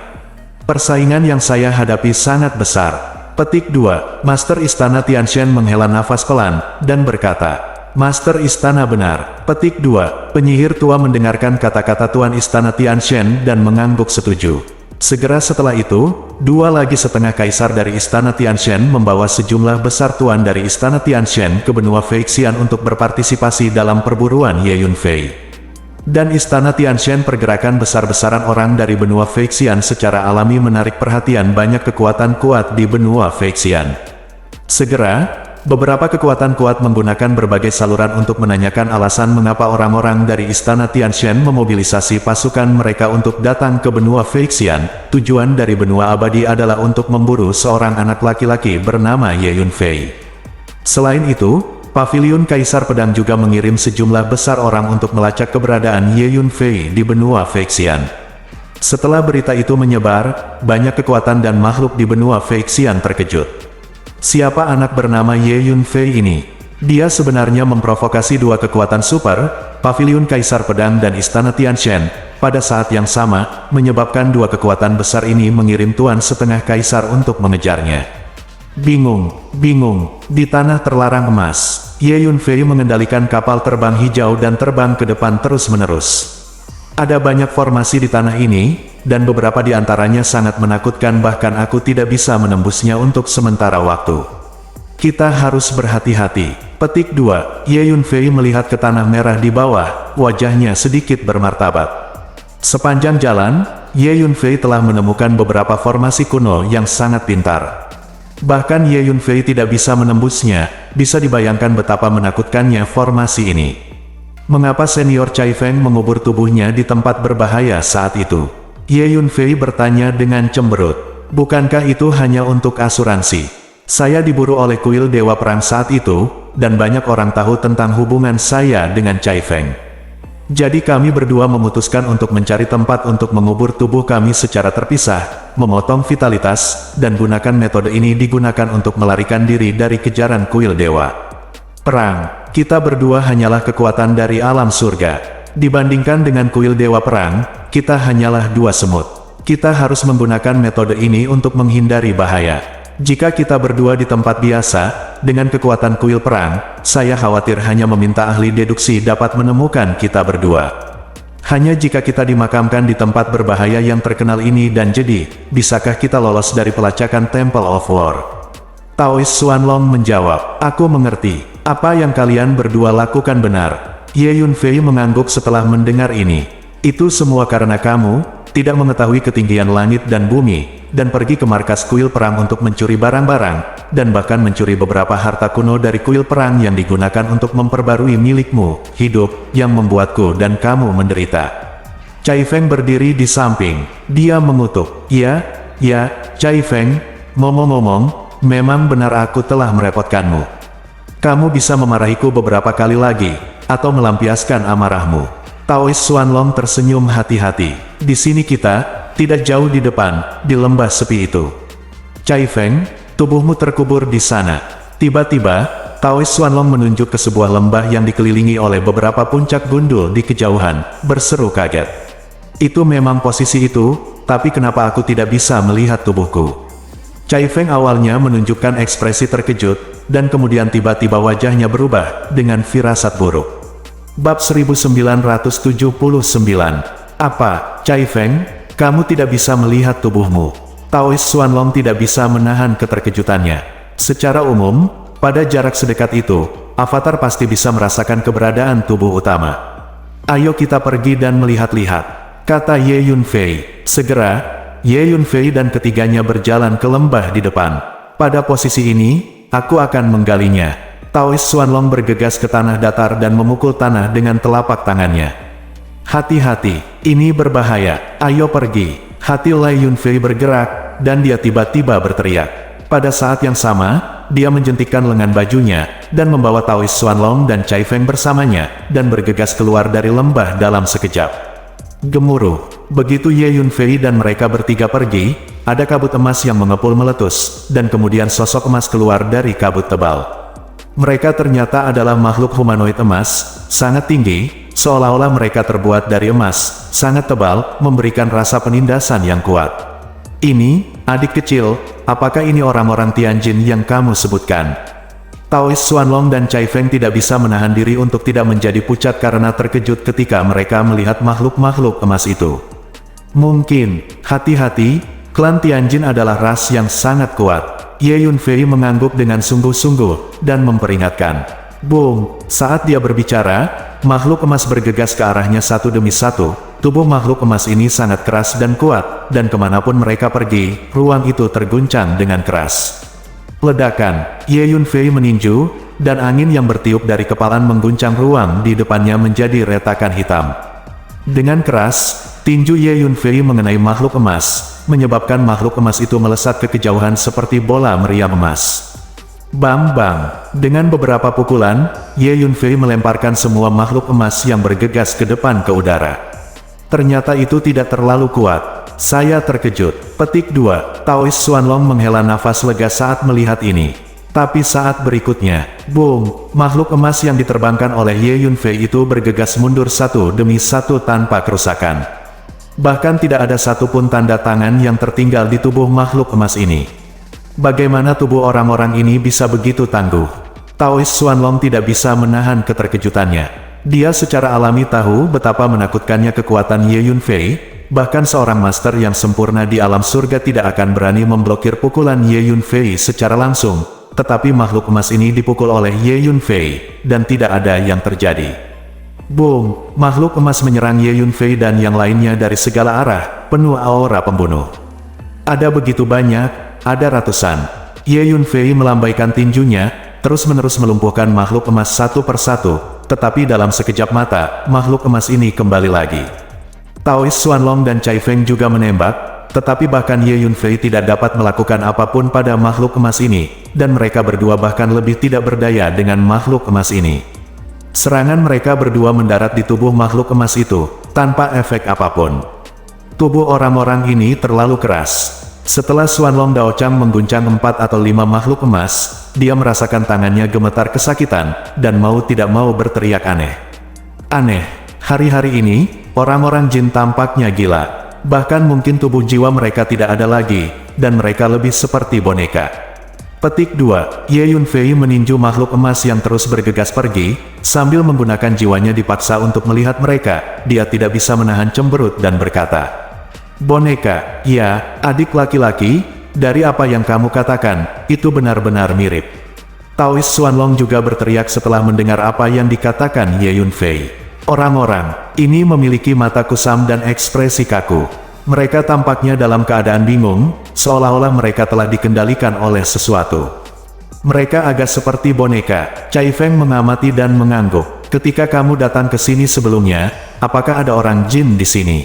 Persaingan yang saya hadapi sangat besar. Petik 2. Master Istana Tianshan menghela nafas pelan, dan berkata, Master Istana benar. Petik 2. Penyihir tua mendengarkan kata-kata Tuan Istana Tianshan dan mengangguk setuju. Segera setelah itu, dua lagi setengah kaisar dari Istana Tianshan membawa sejumlah besar tuan dari Istana Tianshan ke benua Feixian untuk berpartisipasi dalam perburuan Ye Yunfei. Dan Istana Tianshan pergerakan besar-besaran orang dari benua Feixian secara alami menarik perhatian banyak kekuatan kuat di benua Feixian. Segera, beberapa kekuatan kuat menggunakan berbagai saluran untuk menanyakan alasan mengapa orang-orang dari Istana Tianshan memobilisasi pasukan mereka untuk datang ke benua Feixian. Tujuan dari benua abadi adalah untuk memburu seorang anak laki-laki bernama Ye Yunfei. Selain itu, Paviliun Kaisar Pedang juga mengirim sejumlah besar orang untuk melacak keberadaan Ye Yunfei di benua Feixian. Setelah berita itu menyebar, banyak kekuatan dan makhluk di benua Feixian terkejut. Siapa anak bernama Ye Yunfei ini? Dia sebenarnya memprovokasi dua kekuatan super, Paviliun Kaisar Pedang dan Istana Tianshan, pada saat yang sama, menyebabkan dua kekuatan besar ini mengirim tuan setengah kaisar untuk mengejarnya. Bingung, di tanah terlarang emas, Ye Yunfei mengendalikan kapal terbang hijau dan terbang ke depan terus-menerus. Ada banyak formasi di tanah ini, dan beberapa di antaranya sangat menakutkan bahkan aku tidak bisa menembusnya untuk sementara waktu. Kita harus berhati-hati. Petik 2. Ye Yunfei melihat ke tanah merah di bawah, wajahnya sedikit bermartabat. Sepanjang jalan, Ye Yunfei telah menemukan beberapa formasi kuno yang sangat pintar. Bahkan Ye Yunfei tidak bisa menembusnya, bisa dibayangkan betapa menakutkannya formasi ini. Mengapa senior Cai Feng mengubur tubuhnya di tempat berbahaya saat itu? Ye Yunfei bertanya dengan cemberut. Bukankah itu hanya untuk asuransi? Saya diburu oleh kuil Dewa Perang saat itu, dan banyak orang tahu tentang hubungan saya dengan Cai Feng. Jadi kami berdua memutuskan untuk mencari tempat untuk mengubur tubuh kami secara terpisah, memotong vitalitas, dan gunakan metode ini digunakan untuk melarikan diri dari kejaran kuil dewa perang. Kita berdua hanyalah kekuatan dari alam surga. Dibandingkan dengan kuil dewa perang, kita hanyalah dua semut. Kita harus menggunakan metode ini untuk menghindari bahaya. Jika kita berdua di tempat biasa, dengan kekuatan kuil perang, saya khawatir hanya meminta ahli deduksi dapat menemukan kita berdua. Hanya jika kita dimakamkan di tempat berbahaya yang terkenal ini dan jadi, bisakah kita lolos dari pelacakan Temple of War? Taoist Xuanlong menjawab, aku mengerti. Apa yang kalian berdua lakukan benar. Ye Yunfei mengangguk setelah mendengar ini. Itu semua karena kamu tidak mengetahui ketinggian langit dan bumi, dan pergi ke markas kuil perang untuk mencuri barang-barang, dan bahkan mencuri beberapa harta kuno dari kuil perang yang digunakan untuk memperbarui milikmu, hidup, yang membuatku dan kamu menderita. Cai Feng berdiri di samping. Dia mengutuk. Ya, Cai Feng, ngomong-ngomong, memang benar aku telah merepotkanmu. Kamu bisa memarahiku beberapa kali lagi, atau melampiaskan amarahmu. Taoist Xuanlong tersenyum hati-hati. Di sini kita, tidak jauh di depan, di lembah sepi itu. Cai Feng, tubuhmu terkubur di sana. Tiba-tiba, Taoist Xuanlong menunjuk ke sebuah lembah yang dikelilingi oleh beberapa puncak gundul di kejauhan, berseru kaget. Itu memang posisi itu, tapi kenapa aku tidak bisa melihat tubuhku? Cai Feng awalnya menunjukkan ekspresi terkejut, dan kemudian tiba-tiba wajahnya berubah, dengan firasat buruk. Bab 1979. Apa, Cai Feng? Kamu tidak bisa melihat tubuhmu. Taoist Xuanlong tidak bisa menahan keterkejutannya. Secara umum, pada jarak sedekat itu, avatar pasti bisa merasakan keberadaan tubuh utama. Ayo kita pergi dan melihat-lihat, kata Ye Yunfei. Segera, Ye Yunfei dan ketiganya berjalan ke lembah di depan. Pada posisi ini, aku akan menggalinya. Taoist Xuanlong bergegas ke tanah datar dan memukul tanah dengan telapak tangannya. Hati-hati, ini berbahaya, ayo pergi. Hati Lai Yunfei bergerak, dan dia tiba-tiba berteriak. Pada saat yang sama, dia menjentikkan lengan bajunya, dan membawa Taoist Xuanlong dan Cai Feng bersamanya, dan bergegas keluar dari lembah dalam sekejap. Gemuruh. Begitu Ye Yunfei dan mereka bertiga pergi, ada kabut emas yang mengepul meletus, dan kemudian sosok emas keluar dari kabut tebal. Mereka ternyata adalah makhluk humanoid emas, sangat tinggi, seolah-olah mereka terbuat dari emas, sangat tebal, memberikan rasa penindasan yang kuat. Ini Adik kecil, apakah ini orang-orang Tianjin yang kamu sebutkan? Taois Xuanlong dan Cai Feng tidak bisa menahan diri untuk tidak menjadi pucat karena terkejut ketika mereka melihat makhluk-makhluk emas itu. Mungkin, hati-hati, klan Tianjin adalah ras yang sangat kuat. Ye Yunfei mengangguk dengan sungguh-sungguh, dan memperingatkan. Boom! Saat dia berbicara, makhluk emas bergegas ke arahnya satu demi satu. Tubuh makhluk emas ini sangat keras dan kuat, dan kemanapun mereka pergi, ruang itu terguncang dengan keras. Ledakan, Ye Yunfei meninju, dan angin yang bertiup dari kepalan mengguncang ruang di depannya menjadi retakan hitam. Dengan keras, tinju Ye Yunfei mengenai makhluk emas, menyebabkan makhluk emas itu melesat ke kejauhan seperti bola meriam emas. Bang-bang, dengan beberapa pukulan, Ye Yunfei melemparkan semua makhluk emas yang bergegas ke depan ke udara. Ternyata itu tidak terlalu kuat. Saya terkejut. Petik 2. Taois Xuanlong menghela nafas lega saat melihat ini. Tapi saat berikutnya, boom, makhluk emas yang diterbangkan oleh Ye Yunfei itu bergegas mundur satu demi satu tanpa kerusakan. Bahkan tidak ada satupun tanda tangan yang tertinggal di tubuh makhluk emas ini. Bagaimana tubuh orang-orang ini bisa begitu tangguh? Taois Xuanlong tidak bisa menahan keterkejutannya. Dia secara alami tahu betapa menakutkannya kekuatan Ye Yunfei. Bahkan seorang master yang sempurna di alam surga tidak akan berani memblokir pukulan Ye Yunfei secara langsung, tetapi makhluk emas ini dipukul oleh Ye Yunfei, dan tidak ada yang terjadi. Boom! Makhluk emas menyerang Ye Yunfei dan yang lainnya dari segala arah, penuh aura pembunuh. Ada begitu banyak, ada ratusan. Ye Yunfei melambaikan tinjunya, terus-menerus melumpuhkan makhluk emas satu persatu, tetapi dalam sekejap mata, makhluk emas ini kembali lagi. Taois Xuanlong dan Cai Feng juga menembak, tetapi bahkan Ye Yunfei tidak dapat melakukan apapun pada makhluk emas ini, dan mereka berdua bahkan lebih tidak berdaya dengan makhluk emas ini. Serangan mereka berdua mendarat di tubuh makhluk emas itu, tanpa efek apapun. Tubuh orang-orang ini terlalu keras. Setelah Xuanlong Daochang mengguncang 4 atau 5 makhluk emas, dia merasakan tangannya gemetar kesakitan, dan mau tidak mau berteriak aneh. Aneh, hari-hari ini, orang-orang jin tampaknya gila. Bahkan mungkin tubuh jiwa mereka tidak ada lagi, dan mereka lebih seperti boneka. Petik 2. Ye Yunfei meninju makhluk emas yang terus bergegas pergi, sambil menggunakan jiwanya dipaksa untuk melihat mereka. Dia tidak bisa menahan cemberut dan berkata, boneka, ya, adik laki-laki, dari apa yang kamu katakan, itu benar-benar mirip. Taois Xuanlong juga berteriak setelah mendengar apa yang dikatakan Ye Yunfei. Orang-orang ini memiliki mata kusam dan ekspresi kaku. Mereka tampaknya dalam keadaan bingung, seolah-olah mereka telah dikendalikan oleh sesuatu. Mereka agak seperti boneka. Cai Feng mengamati dan mengangguk. Ketika kamu datang ke sini sebelumnya, apakah ada orang jin di sini?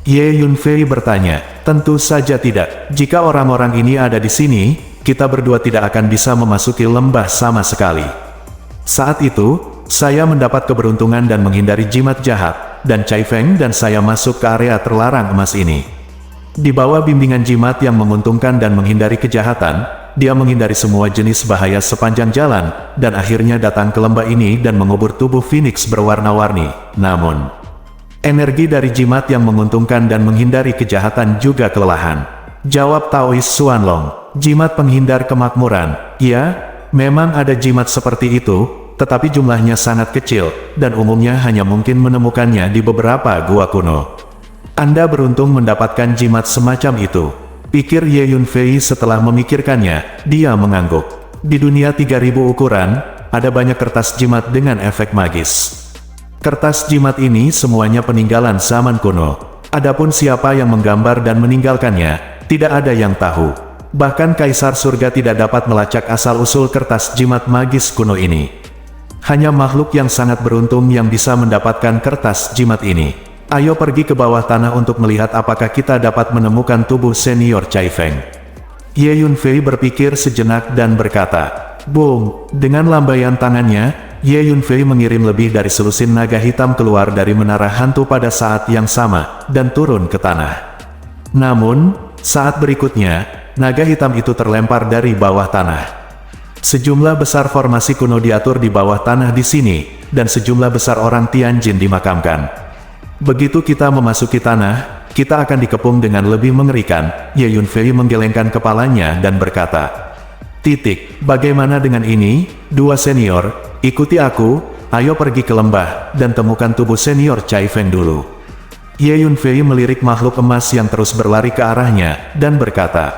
Ye Yunfei bertanya. Tentu saja tidak. Jika orang-orang ini ada di sini, kita berdua tidak akan bisa memasuki lembah sama sekali. Saat itu, saya mendapat keberuntungan dan menghindari jimat jahat, dan Cai Feng dan saya masuk ke area terlarang emas ini. Di bawah bimbingan jimat yang menguntungkan dan menghindari kejahatan, dia menghindari semua jenis bahaya sepanjang jalan, dan akhirnya datang ke lembah ini dan mengubur tubuh Phoenix berwarna-warni. Namun, energi dari jimat yang menguntungkan dan menghindari kejahatan juga kelelahan. Jawab Taois Xuanlong, jimat penghindar kemakmuran. Ya, memang ada jimat seperti itu, tetapi jumlahnya sangat kecil, dan umumnya hanya mungkin menemukannya di beberapa gua kuno. Anda beruntung mendapatkan jimat semacam itu, pikir Ye Yunfei setelah memikirkannya. Dia mengangguk. Di dunia 3000 ukuran, ada banyak kertas jimat dengan efek magis. Kertas jimat ini semuanya peninggalan zaman kuno. Adapun siapa yang menggambar dan meninggalkannya, tidak ada yang tahu. Bahkan Kaisar Surga tidak dapat melacak asal-usul kertas jimat magis kuno ini. Hanya makhluk yang sangat beruntung yang bisa mendapatkan kertas jimat ini. Ayo pergi ke bawah tanah untuk melihat apakah kita dapat menemukan tubuh senior Cai Feng. Ye Yunfei berpikir sejenak dan berkata, boom, dengan lambaian tangannya, Ye Yunfei mengirim lebih dari selusin naga hitam keluar dari menara hantu pada saat yang sama, dan turun ke tanah. Namun, saat berikutnya, naga hitam itu terlempar dari bawah tanah. Sejumlah besar formasi kuno diatur di bawah tanah di sini, dan sejumlah besar orang Tianjin dimakamkan. Begitu kita memasuki tanah, kita akan dikepung dengan lebih mengerikan. Ye Yunfei menggelengkan kepalanya dan berkata, bagaimana dengan ini, dua senior, ikuti aku, ayo pergi ke lembah, dan temukan tubuh senior Cai Feng dulu. Ye Yunfei melirik makhluk emas yang terus berlari ke arahnya, dan berkata,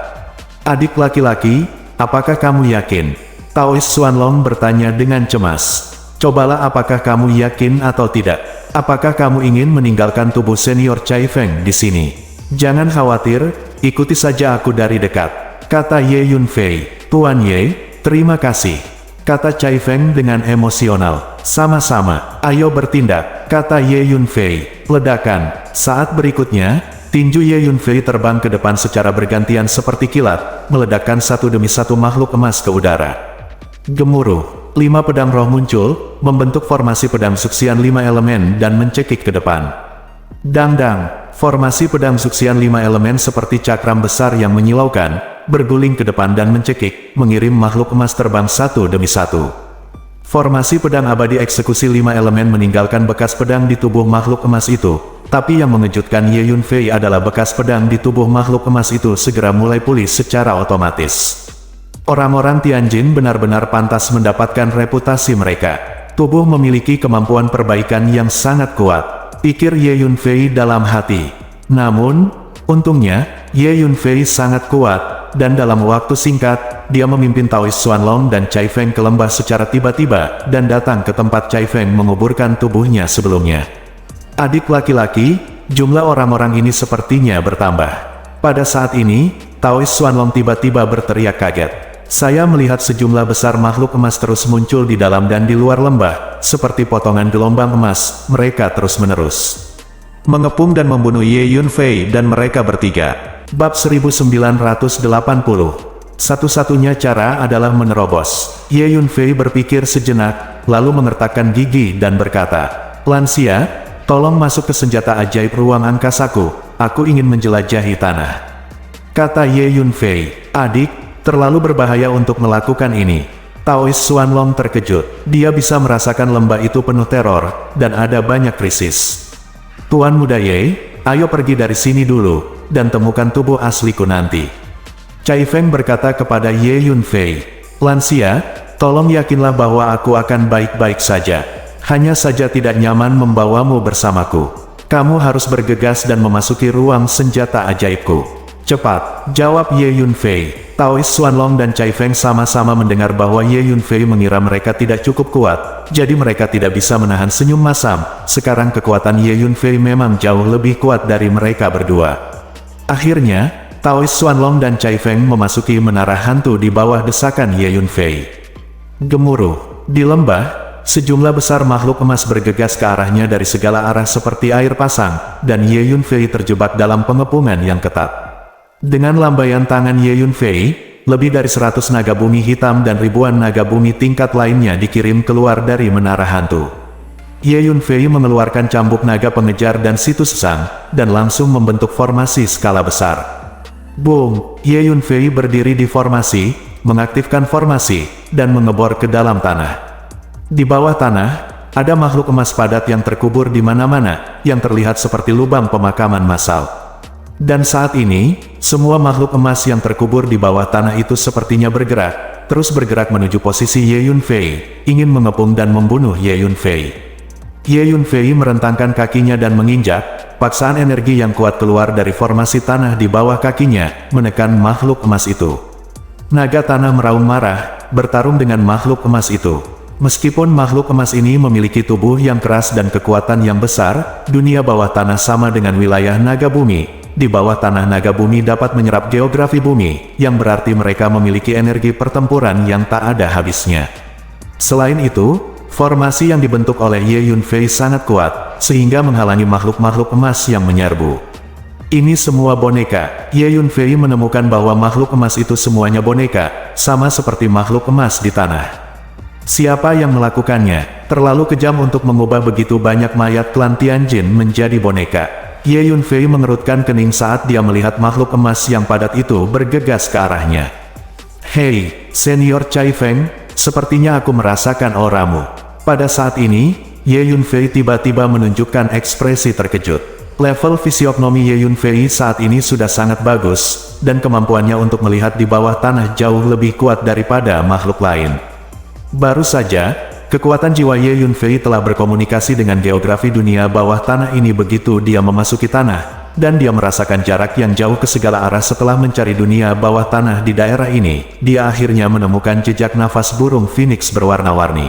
adik laki-laki, apakah kamu yakin? Taois Xuanlong bertanya dengan cemas. Cobalah apakah kamu yakin atau tidak? Apakah kamu ingin meninggalkan tubuh senior Cai Feng di sini? Jangan khawatir, ikuti saja aku dari dekat, kata Ye Yunfei. Tuan Ye, terima kasih, kata Cai Feng dengan emosional. Sama-sama, ayo bertindak, kata Ye Yunfei. Ledakan. Saat berikutnya, tinju Ye Yunfei terbang ke depan secara bergantian seperti kilat, meledakkan satu demi satu makhluk emas ke udara. Gemuruh. 5 pedang roh muncul, membentuk formasi pedang suksian 5 elemen dan mencekik ke depan. Dang-dang. Formasi pedang suksian 5 elemen seperti cakram besar yang menyilaukan, berguling ke depan dan mencekik, mengirim makhluk emas terbang satu demi satu. Formasi pedang abadi eksekusi 5 elemen meninggalkan bekas pedang di tubuh makhluk emas itu, tapi yang mengejutkan Ye Yunfei adalah bekas pedang di tubuh makhluk emas itu segera mulai pulih secara otomatis. Orang-orang Tianjin benar-benar pantas mendapatkan reputasi mereka. Tubuh memiliki kemampuan perbaikan yang sangat kuat, pikir Ye Yunfei dalam hati. Namun, untungnya, Ye Yunfei sangat kuat, dan dalam waktu singkat, dia memimpin Taois Xuanlong dan Cai Feng ke lembah secara tiba-tiba, dan datang ke tempat Cai Feng menguburkan tubuhnya sebelumnya. Adik laki-laki, jumlah orang-orang ini sepertinya bertambah. Pada saat ini, Taois Xuanlong tiba-tiba berteriak kaget. Saya melihat sejumlah besar makhluk emas terus muncul di dalam dan di luar lembah, seperti potongan gelombang emas, mereka terus-menerus mengepung dan membunuh Ye Yunfei dan mereka bertiga. Bab 1980. Satu-satunya cara adalah menerobos. Ye Yunfei berpikir sejenak, lalu mengertakkan gigi dan berkata, Lansia, tolong masuk ke senjata ajaib ruang angkasaku, aku ingin menjelajahi tanah. Kata Ye Yunfei, adik, terlalu berbahaya untuk melakukan ini. Taois Xuanlong terkejut, dia bisa merasakan lembah itu penuh teror, dan ada banyak krisis. Tuan muda Ye, ayo pergi dari sini dulu, dan temukan tubuh asliku nanti. Cai Feng berkata kepada Ye Yunfei, Lansia, tolong yakinlah bahwa aku akan baik-baik saja. Hanya saja tidak nyaman membawamu bersamaku. Kamu harus bergegas dan memasuki ruang senjata ajaibku. Cepat, jawab Ye Yunfei. Taois Xuanlong dan Cai Feng sama-sama mendengar bahwa Ye Yunfei mengira mereka tidak cukup kuat, jadi mereka tidak bisa menahan senyum masam. Sekarang kekuatan Ye Yunfei memang jauh lebih kuat dari mereka berdua. Akhirnya, Taois Xuanlong dan Cai Feng memasuki menara hantu di bawah desakan Ye Yunfei. Gemuruh. Di lembah, sejumlah besar makhluk emas bergegas ke arahnya dari segala arah seperti air pasang, dan Ye Yunfei terjebak dalam pengepungan yang ketat. Dengan lambaian tangan Ye Yunfei, lebih dari 100 naga bumi hitam dan ribuan naga bumi tingkat lainnya dikirim keluar dari menara hantu. Ye Yunfei mengeluarkan cambuk naga pengejar dan situs sang, dan langsung membentuk formasi skala besar. Boom! Ye Yunfei berdiri di formasi, mengaktifkan formasi, dan mengebor ke dalam tanah. Di bawah tanah, ada makhluk emas padat yang terkubur di mana-mana, yang terlihat seperti lubang pemakaman massal. Dan saat ini, semua makhluk emas yang terkubur di bawah tanah itu sepertinya bergerak, terus bergerak menuju posisi Ye Yunfei, ingin mengepung dan membunuh Ye Yunfei. Ye Yunfei merentangkan kakinya dan menginjak, paksaan energi yang kuat keluar dari formasi tanah di bawah kakinya, menekan makhluk emas itu. Naga tanah meraung marah, bertarung dengan makhluk emas itu. Meskipun makhluk emas ini memiliki tubuh yang keras dan kekuatan yang besar, dunia bawah tanah sama dengan wilayah naga bumi. Di bawah tanah naga bumi dapat menyerap geografi bumi, yang berarti mereka memiliki energi pertempuran yang tak ada habisnya. Selain itu, formasi yang dibentuk oleh Ye Yunfei sangat kuat, sehingga menghalangi makhluk-makhluk emas yang menyerbu. Ini semua boneka. Ye Yunfei menemukan bahwa makhluk emas itu semuanya boneka, sama seperti makhluk emas di tanah. Siapa yang melakukannya? Terlalu kejam untuk mengubah begitu banyak mayat klan Tianjin menjadi boneka. Ye Yunfei mengerutkan kening saat dia melihat makhluk emas yang padat itu bergegas ke arahnya. Hei, Senior Cai Feng, sepertinya aku merasakan auramu. Pada saat ini, Ye Yunfei tiba-tiba menunjukkan ekspresi terkejut. Level fisiognomi Ye Yunfei saat ini sudah sangat bagus, dan kemampuannya untuk melihat di bawah tanah jauh lebih kuat daripada makhluk lain. Baru saja, kekuatan jiwa Ye Yunfei telah berkomunikasi dengan geografi dunia bawah tanah ini begitu dia memasuki tanah, dan dia merasakan jarak yang jauh ke segala arah setelah mencari dunia bawah tanah di daerah ini. Dia akhirnya menemukan jejak nafas burung phoenix berwarna-warni.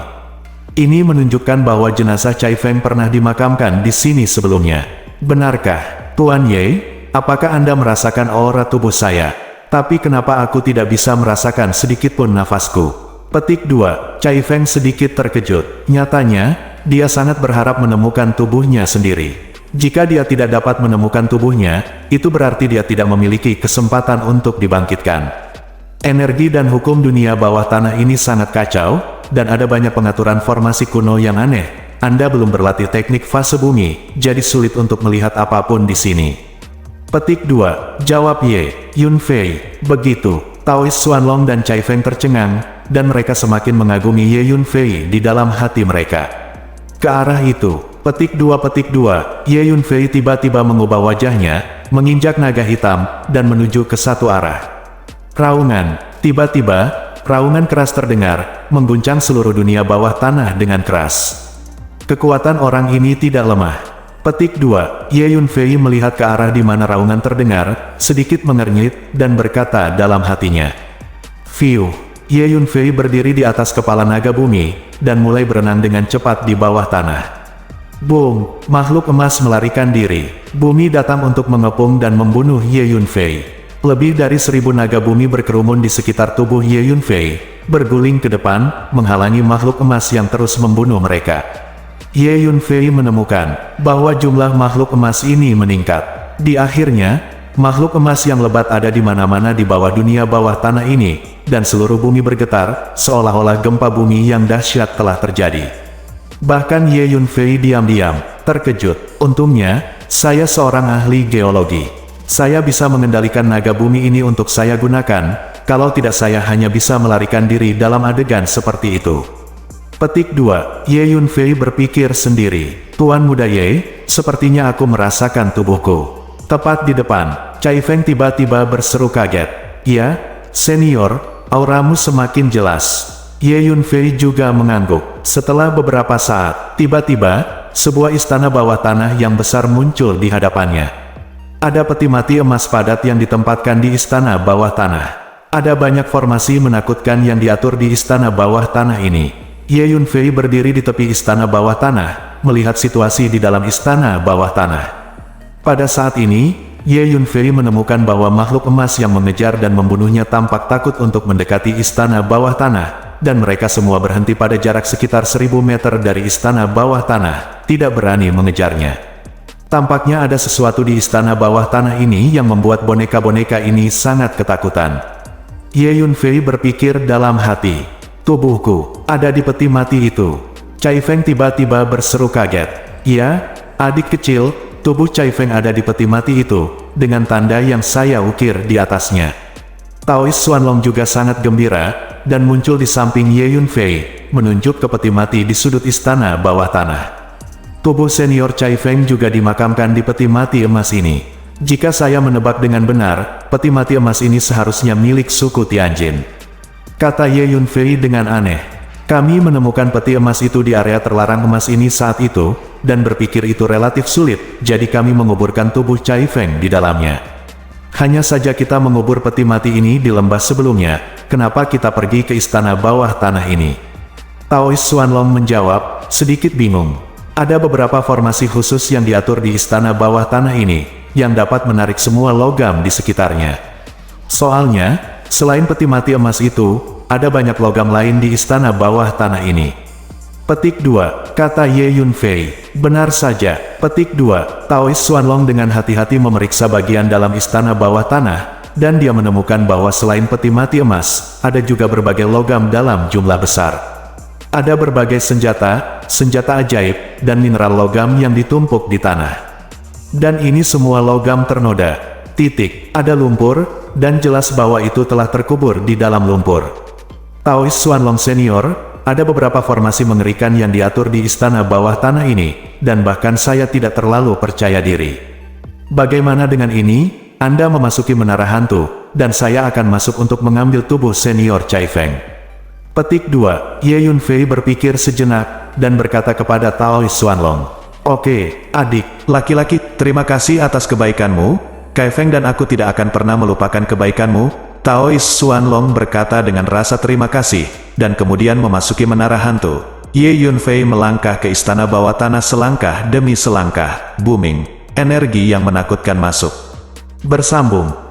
Ini menunjukkan bahwa jenazah Cai Feng pernah dimakamkan di sini sebelumnya. Benarkah, Tuan Ye? Apakah Anda merasakan aura tubuh saya? Tapi kenapa aku tidak bisa merasakan sedikitpun nafasku? Petik 2. Cai Feng sedikit terkejut. Nyatanya, dia sangat berharap menemukan tubuhnya sendiri. Jika dia tidak dapat menemukan tubuhnya, itu berarti dia tidak memiliki kesempatan untuk dibangkitkan. Energi dan hukum dunia bawah tanah ini sangat kacau, dan ada banyak pengaturan formasi kuno yang aneh. Anda belum berlatih teknik fase bumi, jadi sulit untuk melihat apapun di sini. Petik 2. Jawab Ye Yunfei. Begitu, Taois Xuanlong dan Cai Feng tercengang, dan mereka semakin mengagumi Ye Yunfei di dalam hati mereka. Ke arah itu, petik 2, Ye Yunfei tiba-tiba mengubah wajahnya, menginjak naga hitam, dan menuju ke satu arah. Raungan. Tiba-tiba, raungan keras terdengar, mengguncang seluruh dunia bawah tanah dengan keras. Kekuatan orang ini tidak lemah. Petik 2. Ye Yunfei melihat ke arah di mana raungan terdengar, sedikit mengernyit, dan berkata dalam hatinya. Fiu. Ye Yunfei berdiri di atas kepala naga bumi, dan mulai berenang dengan cepat di bawah tanah. Boom! Makhluk emas melarikan diri. Bumi datang untuk mengepung dan membunuh Ye Yunfei. Lebih dari 1000 naga bumi berkerumun di sekitar tubuh Ye Yunfei, berguling ke depan, menghalangi makhluk emas yang terus membunuh mereka. Ye Yunfei menemukan bahwa jumlah makhluk emas ini meningkat. Di akhirnya, makhluk emas yang lebat ada di mana-mana di bawah dunia bawah tanah ini, dan seluruh bumi bergetar, seolah-olah gempa bumi yang dahsyat telah terjadi. Bahkan Ye Yunfei diam-diam terkejut. Untungnya, saya seorang ahli geologi. Saya bisa mengendalikan naga bumi ini untuk saya gunakan, kalau tidak saya hanya bisa melarikan diri dalam adegan seperti itu. Petik 2. Ye Yunfei berpikir sendiri. Tuan Muda Ye, sepertinya aku merasakan tubuhku. Tepat di depan, Cai Feng tiba-tiba berseru kaget. Ya, senior, auramu semakin jelas. Ye Yunfei juga mengangguk. Setelah beberapa saat, tiba-tiba, sebuah istana bawah tanah yang besar muncul di hadapannya. Ada peti mati emas padat yang ditempatkan di istana bawah tanah. Ada banyak formasi menakutkan yang diatur di istana bawah tanah ini. Ye Yunfei berdiri di tepi istana bawah tanah, melihat situasi di dalam istana bawah tanah. Pada saat ini, Ye Yunfei menemukan bahwa makhluk emas yang mengejar dan membunuhnya tampak takut untuk mendekati istana bawah tanah, dan mereka semua berhenti pada jarak sekitar 1000 meter dari istana bawah tanah, tidak berani mengejarnya. Tampaknya ada sesuatu di istana bawah tanah ini yang membuat boneka-boneka ini sangat ketakutan. Ye Yunfei berpikir dalam hati. Tubuhku ada di peti mati itu. Cai Feng tiba-tiba berseru kaget. Ya, adik kecil, tubuh Cai Feng ada di peti mati itu, dengan tanda yang saya ukir di atasnya. Taois Xuanlong juga sangat gembira, dan muncul di samping Ye Yunfei, menunjuk ke peti mati di sudut istana bawah tanah. Tubuh senior Cai Feng juga dimakamkan di peti mati emas ini. Jika saya menebak dengan benar, peti mati emas ini seharusnya milik suku Tianjin. Kata Ye Yunfei dengan aneh. Kami menemukan peti emas itu di area terlarang emas ini saat itu, dan berpikir itu relatif sulit, jadi kami menguburkan tubuh Cai Feng di dalamnya. Hanya saja kita mengubur peti mati ini di lembah sebelumnya, kenapa kita pergi ke istana bawah tanah ini? Taois Xuanlong menjawab, sedikit bingung. Ada beberapa formasi khusus yang diatur di istana bawah tanah ini, yang dapat menarik semua logam di sekitarnya. Soalnya, selain peti mati emas itu, ada banyak logam lain di istana bawah tanah ini. Petik 2, kata Ye Yunfei. Benar saja, petik 2, Taois Xuanlong dengan hati-hati memeriksa bagian dalam istana bawah tanah, dan dia menemukan bahwa selain peti mati emas, ada juga berbagai logam dalam jumlah besar. Ada berbagai senjata, senjata ajaib, dan mineral logam yang ditumpuk di tanah. Dan ini semua logam ternoda. Titik, ada lumpur, dan jelas bahwa itu telah terkubur di dalam lumpur. Taois Xuanlong Senior, ada beberapa formasi mengerikan yang diatur di istana bawah tanah ini, dan bahkan saya tidak terlalu percaya diri. Bagaimana dengan ini? Anda memasuki menara hantu, dan saya akan masuk untuk mengambil tubuh senior Cai Feng. Petik 2. Ye Yunfei berpikir sejenak, dan berkata kepada Taoist Xuanlong. Oke, adik, laki-laki, terima kasih atas kebaikanmu. Cai Feng dan aku tidak akan pernah melupakan kebaikanmu. Taoist Xuanlong berkata dengan rasa terima kasih, dan kemudian memasuki menara hantu. Ye Yunfei melangkah ke istana bawah tanah selangkah demi selangkah, booming. Energi yang menakutkan masuk. Bersambung.